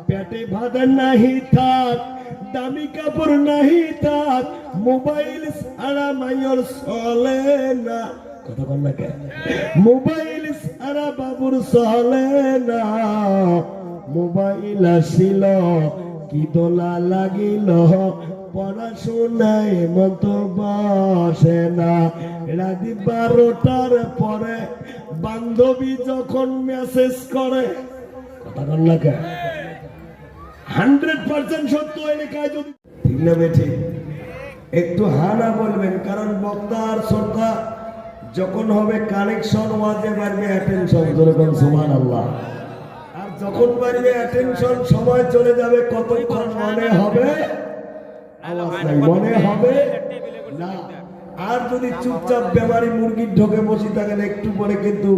পেটে ভাত নাহি থাক, দামি কাপড় নাহি থাক, মোবাইল ছাড়া মাইয়র চলে না। কথা বল না কে? মোবাইল ছাড়া বাবুর চলে না। মোবাইল আসিল কি দোলা লাগিল, পড়াশোনায় মত বসে না। রাত 12টার পরে বান্ধবী যখন মেসেজ করে, কথা বল না কে? 100% সত্য এলাকায় যদি ঠিক না বেঠিক একটু হানা বলবেন, কারণ বক্তা আর শ্রোতা যখন হবে কানেকশন ওয়াজে বাড়বে অ্যাটেনশন, যেরকম সুবহানাল্লাহ। আর যখন বাড়বে অ্যাটেনশন সময় চলে যাবে, কতক্ষণ মনে হবে আওয়াজ নাই, মনে হবে না। আর যদি চুপচাপ বেমারি মুরগির ঢোকে বসে থাকেন, একটু পরে কিন্তু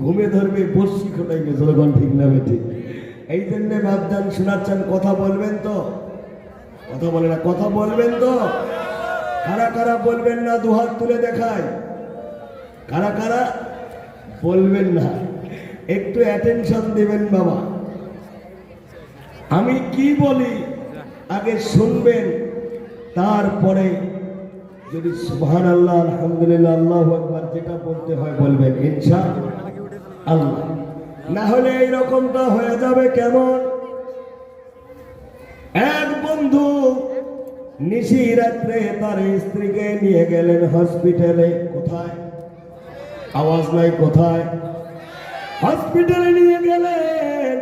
ঘুমে ধরবে, বসি খোটাইবে, যেরকম ঠিক না বেঠিক। এই জন্য বাপজান শোনাচ্ছেন, কথা বলবেন তো? কথা বলে না, কথা বলবেন তো? কারা কারা বলবেন না দুহাত তুলে দেখায়? কারা কারা বলবেন না? একটু অ্যাটেনশন দিবেন বাবা। আমি কি বলি আগে শুনবেন, তারপরে যদি সুবহানাল্লাহ, আলহামদুলিল্লাহ, আল্লাহু আকবার যেটা বলতে হয় বলবেন ইনশাআল্লাহ। না হলে এইরকমটা হয়ে যাবে কেমন? এক বন্ধু নিশি রাত্রে তার স্ত্রীকে নিয়ে গেলেন হসপিটালে। কোথায়? আওয়াজ নাই, কোথায়? হসপিটালে নিয়ে গেলেন।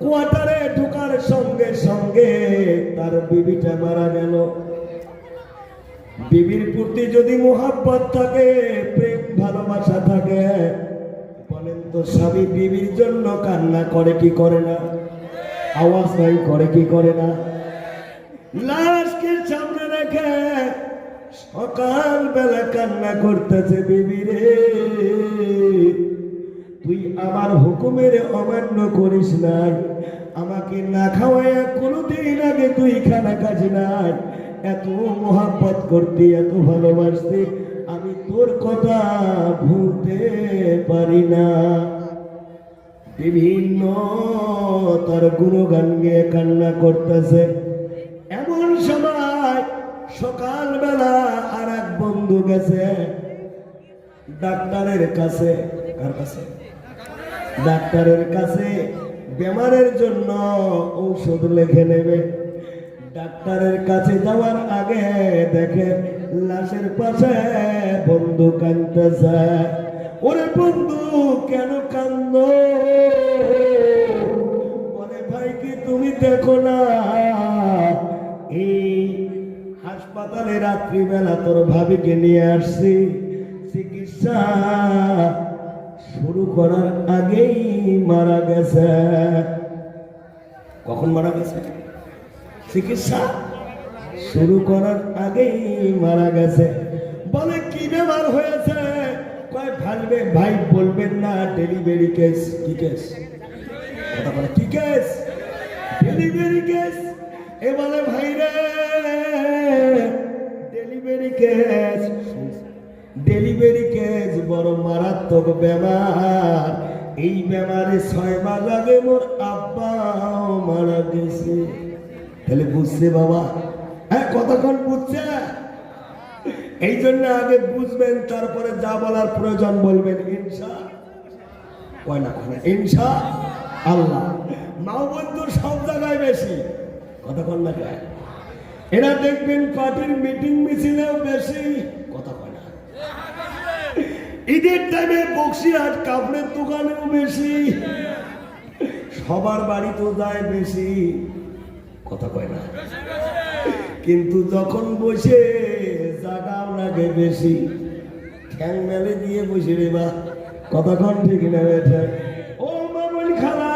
কোয়ার্টারে ঢোকার সঙ্গে সঙ্গে তার বিবিটা মারা গেল। বিবির প্রতি যদি মোহাব্বত থাকে, প্রেম ভালোবাসা থাকে, বলেন তো স্বামী বিবির জন্য কান্না করে কি করে না? আওয়াজ নাই, করে কি করে না? লাশকে সামনে রেখে সকাল বেলা কান্না করতেছে, বিবি রে তুই আমার হুকুমের অমান্য করিস নাই, আমাকে না খাওয়াইয়া কোনোদিন আগে তুই খানা খাস নাই, এত মোহাব্বত করতি, এত ভালোবাসতি, আমি তোর কথা ভুলতে পারি না। বিভিন্ন তার গুণগান গিয়ে কান্না করতেছে। এমন সময় সকালবেলা আর এক বন্ধু গেছে ডাক্তারের কাছে। কার কাছে? ডাক্তারের কাছে বেমারের জন্য ঔষধ লিখে নেবে। ডাক্তারের কাছে যাওয়ার আগে দেখে লাশের পাশে বন্ধু কাঁদতেছে। ওরে বন্ধু কেন কান্দ? বলে ভাই কি তুমি দেখো না, এই হাসপাতালে রাত্রিবেলা তোর ভাবিকে নিয়ে আসছি, চিকিৎসা শুরু করার আগেই মারা গেছে। কখন মারা গেছে? চিকিৎসা শুরু করার আগেই মারা গেছে। বলে কি বেমার হয়েছে? কয় ভালবে ভাই বলবেন না, ডেলিভারি কেস। কি কেস? কথা বলে কি কেস? Delivery case. এ বলে ভাই রে ডেলিভারি কেস, ডেলিভারি কেস বড় মারাত্মক বেমার। এই বেমারে 6 মাস আগে মোর আব্বাও মারা গেছে। তাহলে বুঝছে বাবা? হ্যাঁ, কতক্ষণ বুঝছে? এই জন্য আগে বুঝবেন, তারপরে যা বলার প্রয়োজন বলবেন ইনশাআল্লাহ। মাও বন্ধু সব জায়গায় বেশি, কতক্ষণ না যায়। এরা দেখবেন পার্টির মিটিং মিছিলেও বেশি, কথা কয় না। ঈদের টাইমে বক্সিরহাট কাপড়ের দোকানেও বেশি, সবার বাড়িতেও যায় বেশি, কথা কয় না। কিন্তু যখন বসে জাগাও লাগে বেশি, ঠ্যাং মেলে দিয়ে বসে রে বা, কতক্ষণ ঠিক না বেঠে? ও মামুল খালা,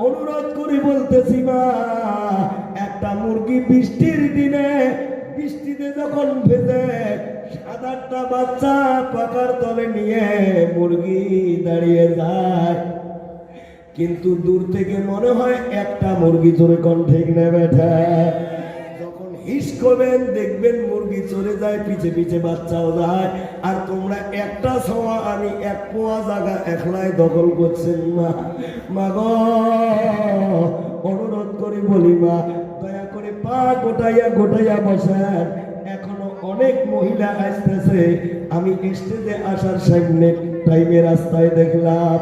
অনুরোধ করি বলতেছি মা, একটা মুরগি বৃষ্টির দিনে বৃষ্টিতে যখন ভেজে 7-8টা বাচ্চা পাকার তলে নিয়ে মুরগি দাঁড়িয়ে যায়, কিন্তু দূর থেকে মনে হয় একটা মুরগি চোরে কোন ঠিক না বেঠে? যখন হিস করবেন দেখবেন মুরগি চলে যায়, পিছে পিছে বাচ্চাও যায়, আর তোমরা একটা ছোঁয়া আমি 1 পোয়া জায়গা একলাই দখল করছেন। মা গো করে বলি মা দয়া করে পা গোটাইয়া গোটাইয়া বসেন, এখনো অনেক মহিলা আসতেছে। আমি স্টেজে আসার সামনে টাইমে রাস্তায় দেখলাম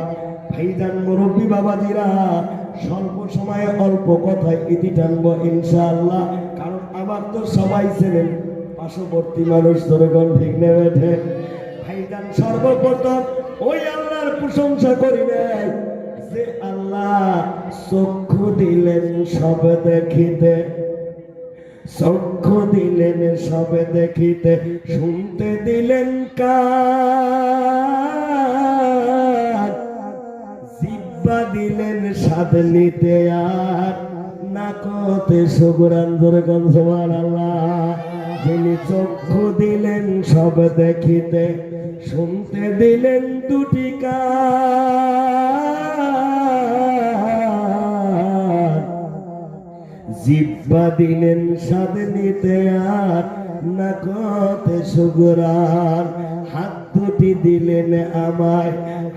ভাইজান মুরব্বী বাবাজিরা স্বল্প সময়ে অল্প কথায় ইতি টানবো ইনশাআল্লাহ, কারণ আমার তো সবাই ছিলেন পার্শ্ববর্তী মানুষ, ধরেগণ ঠিক নেবে। ভাইজান সর্বপ্রথম ওই আল্লাহর প্রশংসা করি নাই যে আল্লাহ চক্ষু দিলেন সব দেখিতে, চক্ষু দিলেন সব দেখিতে, শুনতে দিলেন কান, জিহ্বা দিলেন স্বাদ নিতে আর নাকতে সুগরান, ধরেগণ সুবহানাল্লাহ। যিনি চক্ষু দিলেন সব দেখিতে, শুনতে দিলেন দুটি কান, জিহ্বা দিলেন স্বাদ নিতে আর নাকতে সুগরান, হাত দুটি দিলেন আমায়,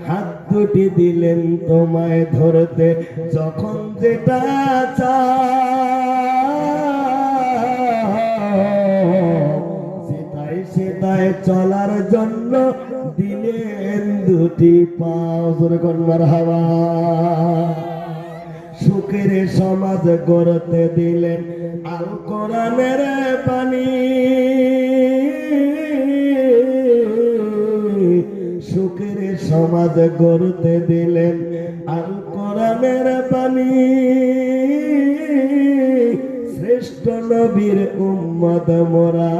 হাত দুটি দিলেন তোমায় ধরতে, যখন যেটা সেটাই সেটাই চলার জন্য দিলেন দুটি পাও, মারহাবা। সুখের সমাজ গড়তে দিলেন আল কোরআনের বাণী, সুখের সমাজ গড়তে দিলেন আল কোরআনের বাণী, শ্রেষ্ঠ নবীর উম্মত মোরা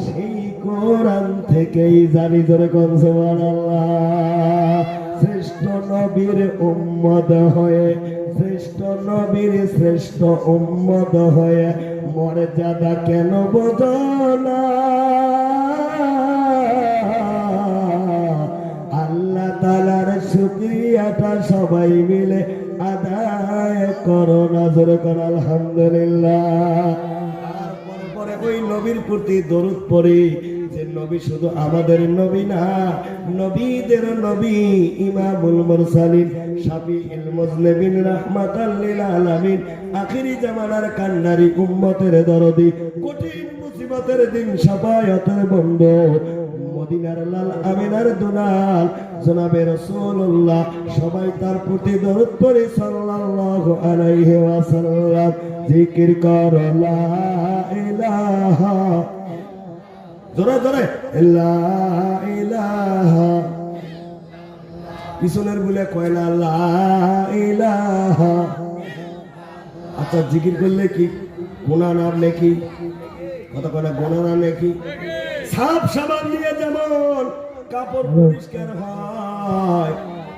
সেই কোরআন থেকেই জানি, যেরকম সুবহানাল্লাহ। শ্রেষ্ঠ নবীর উম্মত হয়ে, শ্রেষ্ঠ নবীর শ্রেষ্ঠ উম্মত হয়ে মর্যাদা কেন বোঝো না? আল্লাহ তাআলার শুকরিয়াটা সবাই মিলে আদায় করো না, যেরকম আলহামদুলিল্লাহ। আর পরে ওই নবীর প্রতি দরুদ পড়ি যে নবী শুধু আমাদের নবী না, নবীদের নবী, ইমামুল মুরসালিন, শাফিউল মুজনিবিন, রাহমাতাল লিল আলামিন, আখিরি জামানার কান্নারি উম্মতের দরদি, কঠিন মুসিবতের দিন শাফায়াতের বন্ধু, মদিনার লাল আমিনার দুলাল জনাবে রাসূলুল্লাহ, সবাই তার প্রতি দরুদ পড়ে সাল্লাল্লাহু আলাইহি ওয়াসাল্লাম। জিকির কর লা ইলাহা, জোরে জোরে লা ইলাহা, পিছনের বলে কয় না লা ইলাহা। আচ্ছা জিকির করলে কি গুনাহ না নাকি? কথা কয় না গুনাহ না নাকি? সাফ সাবান দিয়ে যেমন কাপড় পরিষ্কার হয়,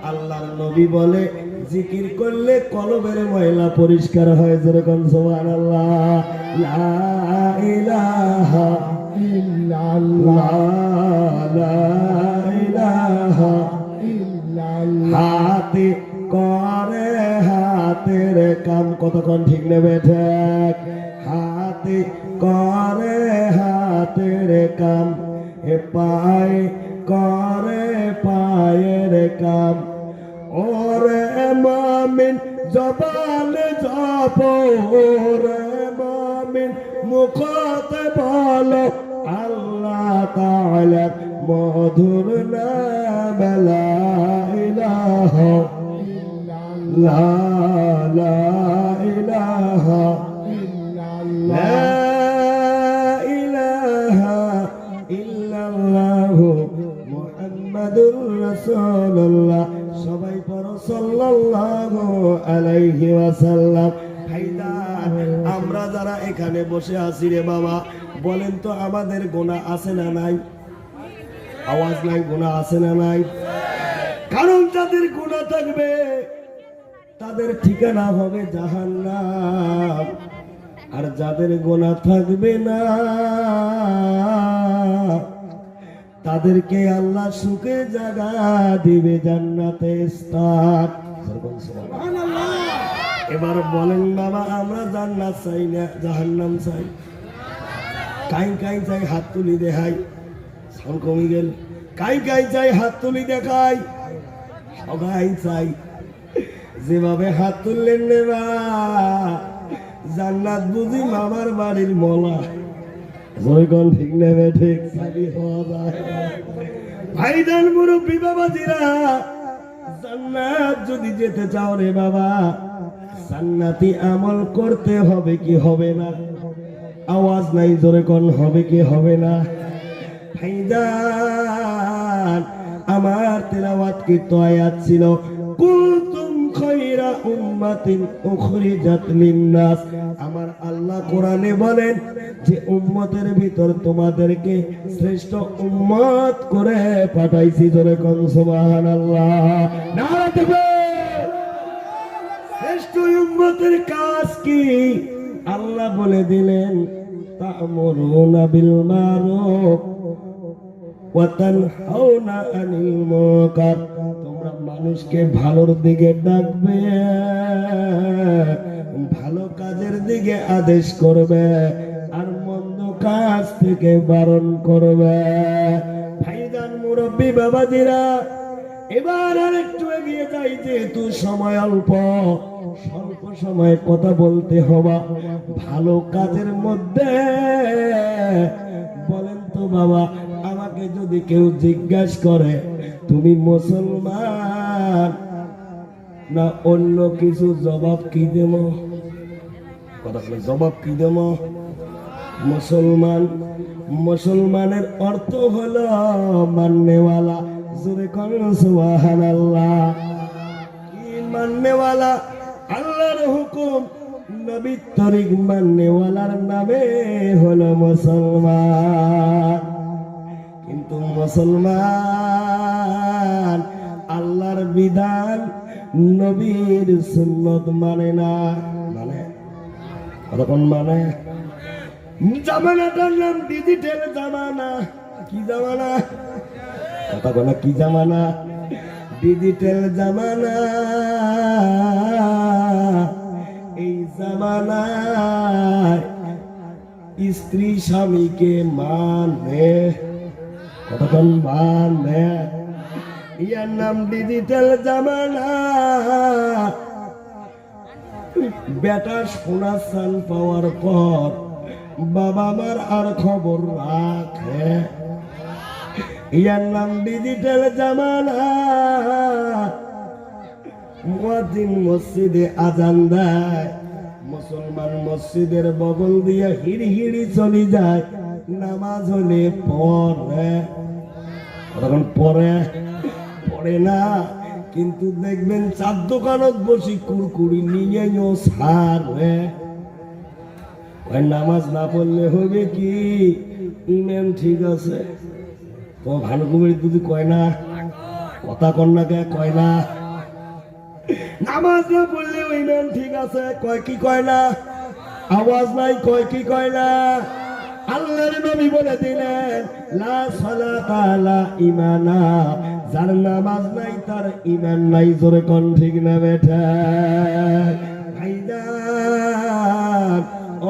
আল্লাহর নবী বলে জিকির করলে কলবের ময়লা পরিষ্কার হয়, যেরকম সুবহানাল্লাহ। লা ইলাহা ইল্লাল্লাহ, লা ইলাহা ইল্লাল্লাহ। হাতে করে হাতের কাম, কতক্ষণ ঠিক নেবে ঠিক? হাতে করে হাতের কাম, এ পায়ে করে পায়ের কাম, ওরে মামিন জবান জপ, ওরে মামিন মুখতে বলো আল্লাহ তাআলার মধুর নাম, লা ইলাহা ইল্লাল্লাহ, লা ইলাহা ইল্লাল্লাহ, মুহাম্মাদুর রাসূলুল্লাহ। সবাই পড়ো সাল্লাল্লাহু আলাইহি ওয়াসাল্লাম। ভাইজান, আমরা যারা এখানে বসে আছি রে বাবা, বলেন তো আমাদের গুনাহ আছে না নাই? আওয়াজ নাই, গুনাহ আছে না নাই? কারণ যাদের গুনাহ থাকবে তাদের ঠিকানা হবে জাহান্নাম, আর যাদের গুনাহ থাকবে না তাদেরকে আল্লাহ সুখে জায়গা দিবে, জান্নাতে স্থান। এবার বলেন বাবা, আমরা জান্নাত চাই না জাহান্নাম চাই? কাই কাই চাই হাত তুলি দেখাই, সাউন্ড কমে গেল। কাই কাই চাই হাত তুলি দেখাই, সবাই চাই। যেভাবে হাত তুললেন রে বা, জান্নাত বুঝি মামার বাড়ির মলা। জয়গণ ঠিক নেবে ঠিক সাবি হওয়া যায়। ভাইজান মুরব্বী বাবাজিরা, জান্নাত যদি যেতে চাও রে বাবা, জান্নাতি আমল করতে হবে কি হবে না? আওয়াজ নাই, জোরে কোন হবে কি হবে না? ভাইজান আমার তেলাওয়াত কি তো আয়াত ছিল, কুনতুম খায়রা উম্মাতিন উখরিজাত লিন-নাস। আমার আল্লাহ কোরআনে বলেন যে উম্মতের ভিতর তোমাদেরকে শ্রেষ্ঠ উম্মত করে পাঠাইছি। জোরে কোন সুবহানাল্লাহ। নারে তাকবীর। শ্রেষ্ঠ উম্মতের কাজ কি আল্লাহ বলে দিলেন, তা'মুরুনা বিল মারুফ ওয়া তানহাউনা আনিল মুনকার। তোমরা মানুষকে ভালোর দিকে ডাকবে, ভালো কাজের দিকে আদেশ করবে, আর মন্দ কাজ থেকে বারণ করবে। ভাইজান মুরব্বী বাবাজিরা, এবার আর একটু এগিয়ে যাই, যেহেতু সময় অল্প, স্বল্প সময়ে কথা বলতে হবে। ভালো কাজের মধ্যে বলেন তো বাবা, আমাকে যদি কেউ জিজ্ঞাসা করে তুমি মুসলমান না অন্য কিছু, জবাব কি দেব? কথা বলে জবাব কি দেব? মুসলমান। মুসলমানের অর্থ হলো মাননেওয়ালা। জোরে কোন সুবহানাল্লাহ। কি মাননেওয়ালা? আল্লাহর হুকুম, নবীর তরিক মাননেওয়ালার নামে হলো মুসলমান। কিন্তু মুসলমান আল্লাহর বিধান, নবীর সুন্নত মানে না। মানে কতক্ষণ মানে? জামানাটার নাম ডিজিটাল জামানা। কি জামানা? কথা বলে কি জামানা? ডিজিটাল জামানা। এই জামানায় স্ত্রী স্বামীকে মানে, কতক্ষণ মানে? ইয়ার নাম ডিজিটাল জামানা। বেটা সোনা চান পাওয়ার পর বাবা মার আর খবর রাখে। ইয়ার নাম ডিজিটাল জামানা। মুয়াজ্জিন মসজিদে আজান দেয়, মুসলমান মসজিদের বগল দিয়ে হিড়ি হিড়ি চলে যায়, নামাজ হলে পড়ে। তখন পড়ে পড়ে না, কিন্তু দেখবেন চার দোকানত বসি কুরকুরি নিয়েও ছাড়ে। নামাজ না পড়লে হবে কি? ইমান ঠিক আছে তো ভানুকুমারী যদি কয় না, কথা কন্যাকে কয় না, নামাজ না পড়লে ইমান ঠিক আছে কয় কি কয় না? আওয়াজ নাই, কয় কি কয় না? আল্লাহর নবী বলে দিলেন, লা সালাতা লা ঈমানা। যার নামাজ নাই তার ঈমান নাই। জোরে কোন ঠিক না বেঠা? ভাইজান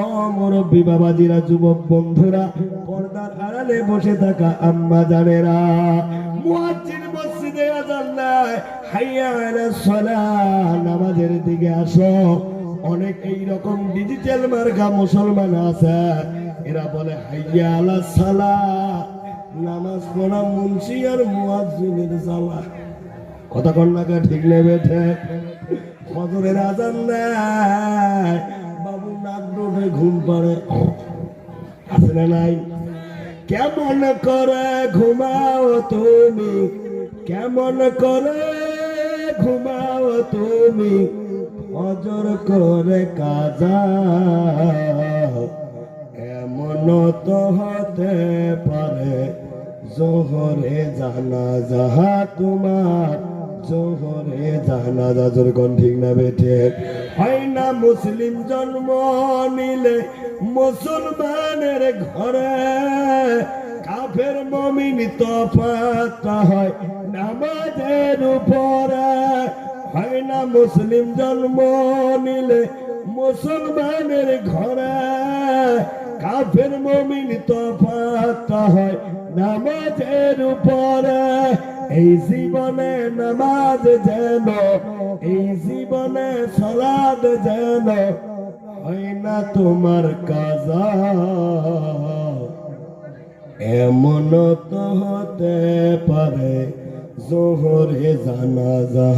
ও মুরব্বী বাবাজিরা, যুবক বন্ধুরা, পর্দার আড়ালে বসে থাকা আম্মা জানেরা, মুয়াজ্জিন মসজিদে আযান দেয়, হাইয়া আলাস সালাহ, নামাজের দিকে আসো। অনেক এই রকম ডিজিটাল মার্কা মুসলমান আছে, এরা বলে হাইয়া আলাস সালাহ, নামাজ পড়া মুন্সি আর মুয়াজ্জিনের জ্বালা। কথা কন্যাকে ঠিক নেবে ঠিক? ফজরের আযান দেয়, বাবু নাক ডোবে ঘুম পাড়ে, আছে না নাই? কেমন করে ঘুমাও তুমি, কেমন করে ঘুমাও তুমি, ফজর করে কাজা, এমন তো হতে পারে জোহরে জানাজা তোমার, জোহরে জানাজা। জোর কোন ঠিক না বেঠে? হয় না মুসলিম জন্ম নিলে মুসলমানের ঘরে, কাফের মুমিন তফাৎ হয় নামাজের উপরে। হয় না মুসলিম জন্ম নিলে মুসলমানের ঘরে, কাফের মুমিন তফাৎ হয় নামাজের উপরে এই জীবনে নামাজ যেন, এই জীবনে সালাত যেন হয় না তোমার কাজা। এমন তো হতে পারে জোহরে জানাজা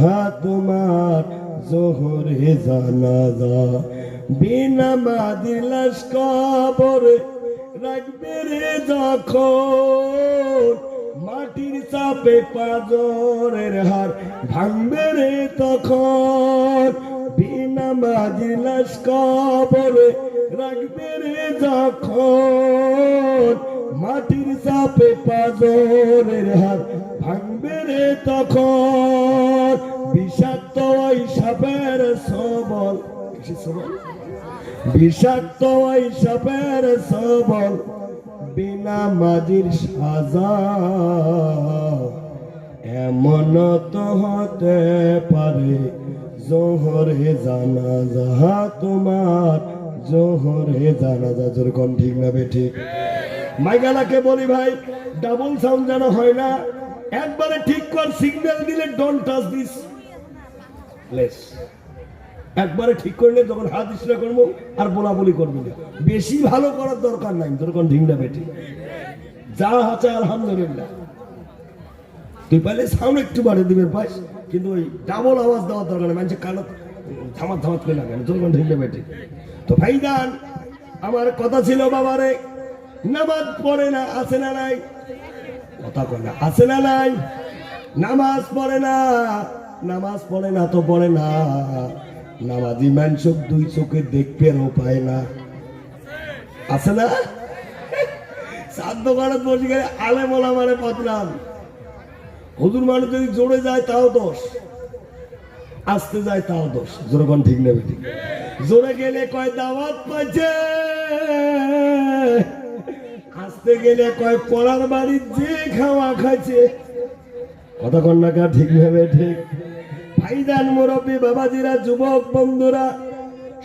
তোমার, জোহরে জানাজা বিনামাজি লাশ কবরে রাখবে রে যখন, মাটির চাপে পাঁজরের হাড় ভাঙবে রে তখন, বিনামাজি লাশ কবরে রাখবে রে যখন, মাটির চাপে পাঁজরের হাড় ভাঙবে রে তখন। বিষাক্ত ওই সাপের সবল, বিষাক্ত ওই সাপের সবল বিনা মাজির সাজা। এমন তো হতে পারে জোহরে জানাজা তোমার, জোহরে জানাজা। যেরকম ঠিক না বেঠি? মাইগালাকে বলি ভাই ডাবল সাউন্ড যেন হয় না, একবারে ঠিক কর, সিগন্যাল দিলে ডোন্ট টাচ দিস প্লেস। একবারে ঠিক করলে যখন হাত ইসরা করবো আর বলা বলি করবো না, বেশি ভালো করার দরকার নাই। যখন ঢিংনা বেটি যা আছে আলহামদুলিল্লাহ। তুই পাইলে সাউন্ড একটু বাড়িয়ে দিবে পাইস, কিন্তু ওই ডাবল আওয়াজ দেওয়ার দরকার নেই, মানুষের কালো ধামাত ধামাত করে লাগে যখন ঢিংনা বেটি। তো ভাইজান আমার কথা ছিল বাবারে, নামাজ পড়ে না, আছে না নাই? কথা কয় না, আছে না নাই? নামাজ পড়ে না, নামাজ পড়ে না তো পড়ে না। নামাজি মানুষ দুই চোখে দেখবেও পায় না, আছে না? সাধ্য ঘাটত বসে গেলে আলে বলা মানে বদনাম। হুজুর মানুষ যদি জোরে যায় তাও দোষ, আসতে যায় তাও দোষ। যেরকম ঠিক নেবে ঠিক। জোরে গেলে কয় দাওয়াত পাইছে, আসতে গেলে কয় পড়ার বাড়ির যে খাওয়া খাইছে। কথা কন্যা কা ঠিক নেবে ঠিক? ভাইজান মুরব্বী বাবাজিরা, যুবক বন্ধুরা,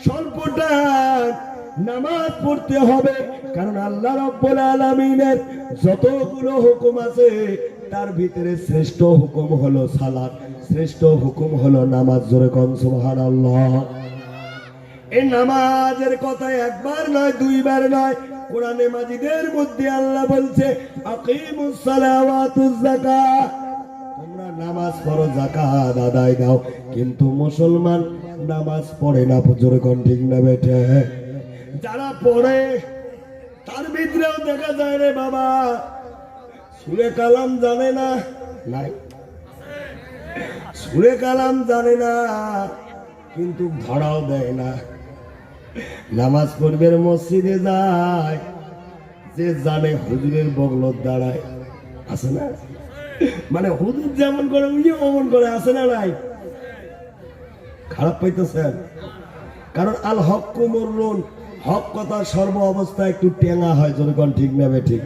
স্বল্পটা নামাজ পড়তে হবে, কারণ আল্লাহ রাব্বুল আলামিনের যতগুলো হুকুম আছে তার ভিতরে শ্রেষ্ঠ হুকুম হলো সালাত, শ্রেষ্ঠ হুকুম হলো নামাজ। জোরে কোন সুবহানাল্লাহ। এই নামাজের কথা একবার নয়, দুইবার নয়, কোরআনে মাজিদের মধ্যে আল্লাহ বলছে আকিমুস সালাওয়াতুজ যাকাত, তোমরা নামাজ পড়ো, যাকাত আদায় দাও। কিন্তু মুসলমান নামাজ পড়ে না। জোরে কোন ঠিক না বেঠে? যারা পড়ে তার ভিতরেও দেখা যায় রে বাবা সূরা কালাম জানে না, নাই সূরা কালাম জানে না, কিন্তু ধরাও দেয় না। নামাজ পড়বে মসজিদে যায়, যে জানে হুজুরের বগলত দাঁড়ায়, আছে না? মানে হুজুর যেমন করে উনিও অমন করে, আছে না নাই? খারাপ পাইতেছেন? কারণ আল হক কুমরুন, হক কথা সর্ব অবস্থায় একটু টেঙা হয়। যখন ঠিক নেবে ঠিক?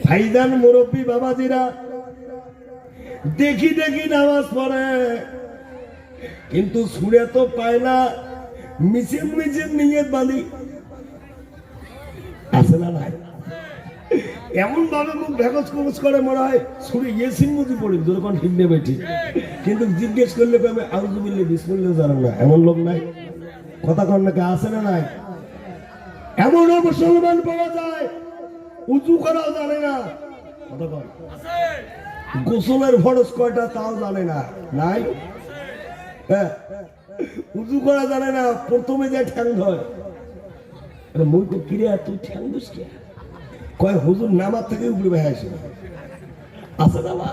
ভাইজান মুরব্বী বাবাজিরা, দেখি দেখি নামাজ পড়ে, কিন্তু সুরে তো পায় না, মিছিল মিছিল নিয়ত বাঁধি, আছে না নাই? এমন ভাবে মুখ ভেগজ কবজ করে মনে হয় সুরে ইয়েসিন মুজি পড়ি। যখন ঠিক নেবে ঠিক, কিন্তু জিজ্ঞেস করলে আমি আউযুবিল্লাহি বিসমিল্লাহ জানো না, এমন লোক নাই? কথা কন নাকি, আছে না নাই? এমনও মুসলমান পাওয়া যায় উজু করাও জানে না। কথা কন, গোসলের ফরজ কয়টা তাও জানে না, নাই? হ্যাঁ, উজু করা জানে না, প্রথমে যে ঠ্যাং ধয়, মুই তো কিরে তুই ঠ্যাং দিস কে? কয় হুজুর নামাজ থেকে উপরে বেহাইছে, আছে না?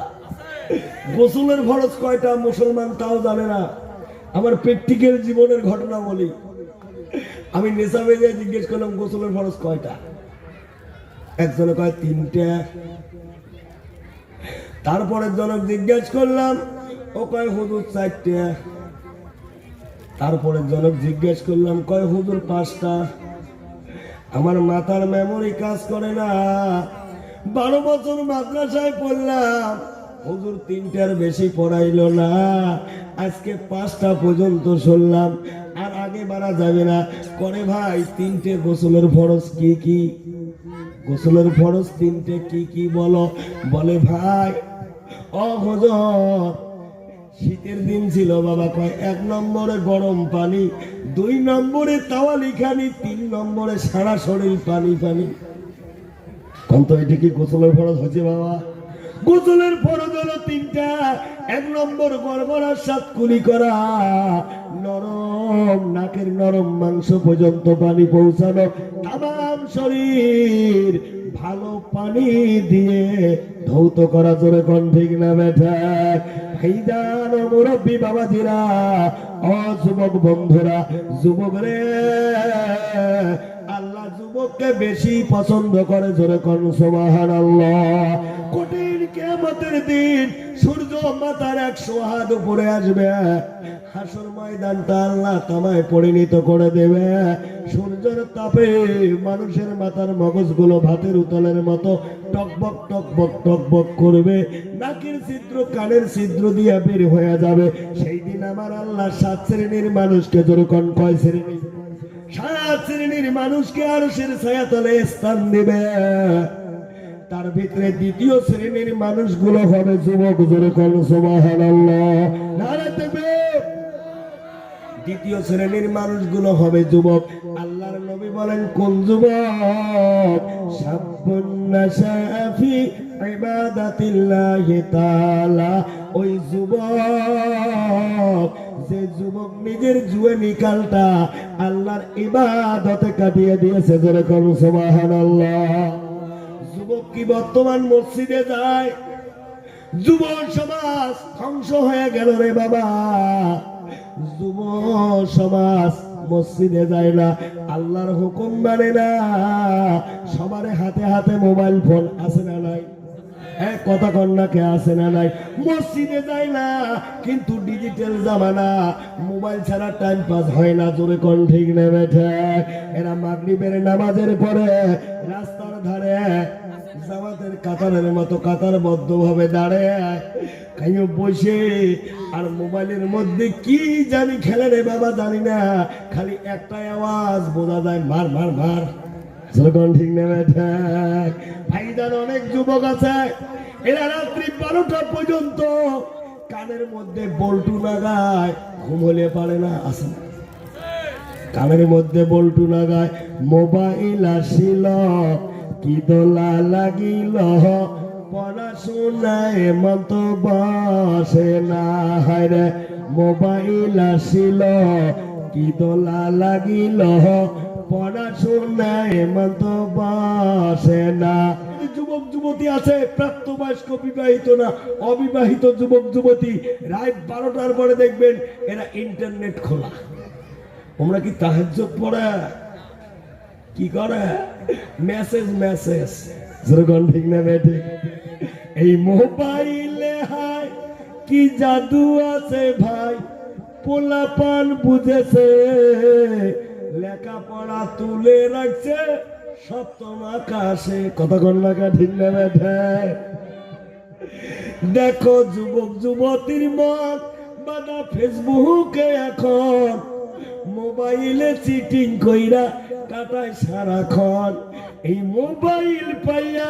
গোসলের ফরজ কয়টা মুসলমান তাও জানে না। আমার প্র্যাকটিক্যাল জীবনের ঘটনা বলি, আমি নেশাবে গিয়ে জিজ্ঞেস করলাম গোসলের ফরজ কয়টা? একজনে কয় 3টে। তারপরের জনক জিজ্ঞেস করলাম, ও কয় হুজুর 4টে। তারপরের জনক জিজ্ঞেস করলাম, কয় হুজুর 5টা। আমার মাথার মেমোরি কাজ করে না। 12 বছর মাদ্রাসায় পড়লাম, হুজুর 3টার বেশি পড়াইলো না, আজকে 5টা পর্যন্ত শুনলাম, আর আগে বাড়া যাবে না। করে ভাই 3টে গোসলের ফরজ কি কি? গোসলের ফরজ তিনটে কি কি বলো? বলে ভাই ও হুজুর, শীতের দিন ছিল বাবা, কয় 1 নম্বরে গরম পানি, 2 নম্বরে তাওয়ালি খানি, 3 নম্বরে সারা শরীর পানি পানি। কোন তো এটা কি গোসলের ফরজ হচ্ছে বাবা? গোসলের ফরজ হলো 3টা। 1 নম্বর গড়গড়ার সাত কুলি করা, নরম নাকের নরম মাংস পর্যন্ত পানি পৌঁছানো, তামাম শরীর ভালো পানি দিয়ে ধৌত করা। জোরে কোন ঠিক না বেঠা? ভাইজান ও মুরব্বী বাবাজিরা, ও যুবক বন্ধুরা, যুবক রে, আল্লাহ যুবককে বেশি পছন্দ করে। জোরে কোন সুবহানাল্লাহ। কঠিন কিয়ামতের দিন সূর্য মাথার 100 হাত উপরে আসবে, হাসর ময়দানটা আল্লাহ তামায় পরিণত করে দেবে। সূর্যের তাপে মানুষের মাথার মগজগুলো ভাতের উতলের মতো টকবক টকবক টকবক করবে, নাকের ছিদ্র কানের ছিদ্র দিয়ে বের হয়ে যাবে। সেই দিন আমার আল্লাহ 7 শ্রেণীর মানুষকে, যেরকম কয় শ্রেণী? 7 শ্রেণীর মানুষকে আরশের ছায়াতলে স্থান দিবে। তার ভিতরে দ্বিতীয় শ্রেণীর মানুষগুলো হবে যুবক। যেরকম সুবহানাল্লাহ, নারে তাকবীর। দ্বিতীয় শ্রেণীর মানুষগুলো হবে যুবক। আল্লাহর নবী বলেন কোন যুবক? শাবুন নাশা ফি ইবাদাতিল্লাহি তাআলা। ওই যুবক, যে যুবক নিজের জুয়ানি কালটা আল্লাহর ইবাদতে কাটিয়ে দিয়েছে। যেরকম সুবহানাল্লাহ। যুবক কি বর্তমান মসজিদে যায়? যুব সমাজ ধ্বংস হয়ে গেল রে বাবা। যুব সমাজ মসজিদে যায় না, আল্লাহর হুকুম মানে না, সবার হাতে হাতে মোবাইল ফোন আছে না নাই? কথা কন্যাকে আছে না নাই? মসজিদে যায় না, কিন্তু ডিজিটাল জামানা, মোবাইল ছাড়া টাইম পাস হয় না। জোরে কোন ঠিক না বেঠা? এরা মাগরিবের নামাজের পরে রাস্তার ধারে জামাতের কাতারের মতো কাতারবদ্ধ ভাবে দাঁড়িয়ে কাইও বসে আর মোবাইলের মধ্যে কি জানি খেলে রে বাবা, জানি না, খালি একটাই আওয়াজ বোঝা যায়, মার মার মার। ঠিক না বেঠা? ভাইজান অনেক যুবক আছে, এরা রাত্রি 12টা পর্যন্ত কানের মধ্যে বল্টু লাগায়, ঘুম হলে পারে না। আছে না? কানের মধ্যে বল্টু লাগায়, মোবাইল আসিল কি দোলা লাগিল, পড়াশোনায় মত বসে না। হায়রে মোবাইল আসিল কি দোলা লাগিল, পড়াশোনায় মত বসে না। যুবক যুবতী আছে প্রাপ্তবয়স্ক, বিবাহিত না, অবিবাহিত যুবক যুবতী, রাত 12টার পরে দেখবেন এরা ইন্টারনেট খোলা। তোমরা কি তাহাজ্জুদ পড়ে? কি করে? Message message. যেরকম ঠিক না বেঠে? এই মোবাইলে হায় কি জাদু আছে ভাই, পোলাপান বুঝেছে, লেখাপড়া তুলে রাখছে সপ্তম আকাশে। কথা কন্যাকা ঠিক না বেঠে? দেখো যুবক যুবতীর মন বাদা ফেসবুকে এখন, মোবাইলে চিটিং কইরা কাটায় সারাক্ষণ। এই মোবাইল পাইয়া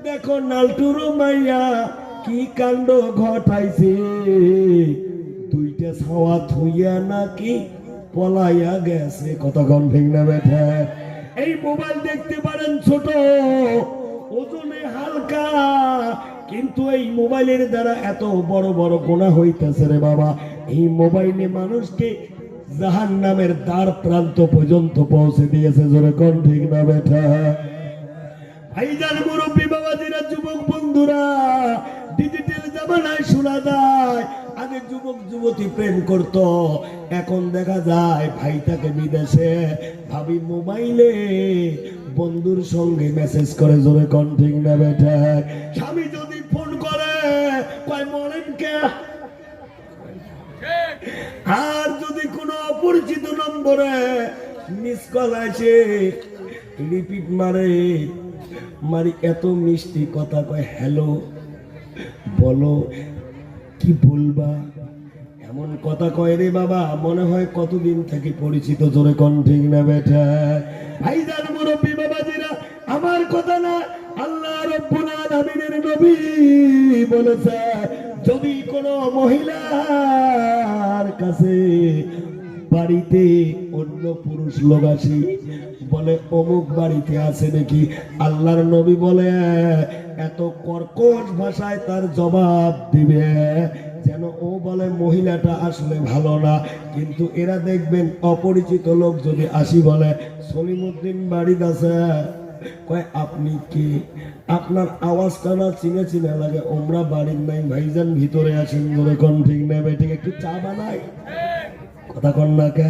দেখো নালটুরো মাইয়া কি কাণ্ড ঘটাইছে, 2টা ছাওয়া থুইয়া নাকি পলাইয়া গেছে। কথা কন ঠিক না বেঠা? এই মোবাইল দেখতে পারেন ছোট, ওজনে হালকা, কিন্তু এই মোবাইলের দ্বারা এত বড় বড় গুনাহ হইতেছে রে বাবা। এই মোবাইলে মানুষকে জাহান্নামের দ্বার প্রান্ত পর্যন্ত পৌঁছে দিয়েছে। জোরে কোন ঠিক না বেঠা? ভাইজান মুরব্বী বাবাজিরা, যুবক বন্ধুরা, ডিজিটাল জামানায় শোনা যায় আগে যুবক যুবতী প্রেম করত, এখন দেখা যায় ভাই থাকে বিদেশে, ভাবি মোবাইলে বন্ধুর সঙ্গে মেসেজ করে। জোরে কোন ঠিক না বেঠা? স্বামী যদি ফোন করে কয় মরেন কে, আর যদি কোনো অপরিচিত নম্বরে মিস কল আসে রিপিট মারে, মারি এত মিষ্টি কথা কয়, হ্যালো বলো কি বলবা, এমন কথা কয় রে বাবা, মনে হয় কতদিন থেকে পরিচিত। জোরে কোন ঠিক না বেঠা? ভাইজান মুরব্বী বাবাজিরা, আমার কথা না, আল্লাহ রাব্বুল আলামিনের নবী বলেছে, যদি কোনো মহিলার কাছে বাড়িতে অন্য পুরুষ লোক আসি, বলে অমুক বাড়িতে আছে নাকি, আল্লাহর নবী বলে এত কর্কশ ভাষায় তার জবাব দিবে যেন ও বলে মহিলাটা আসলে ভালো না। কিন্তু এরা দেখবেন অপরিচিত লোক যদি আসি বলে সলিমউদ্দিন বাড়িতে আছে, কয় আপনি কি, আপনার আওয়াজটা না চিনে চিনে লাগে, ওমরা বাড়ির নাই ভাইজান ভিতরে আসেন, বলে কোন ঠিক নেবে ঠিক একটু চা বানাই, কথা কন না কে।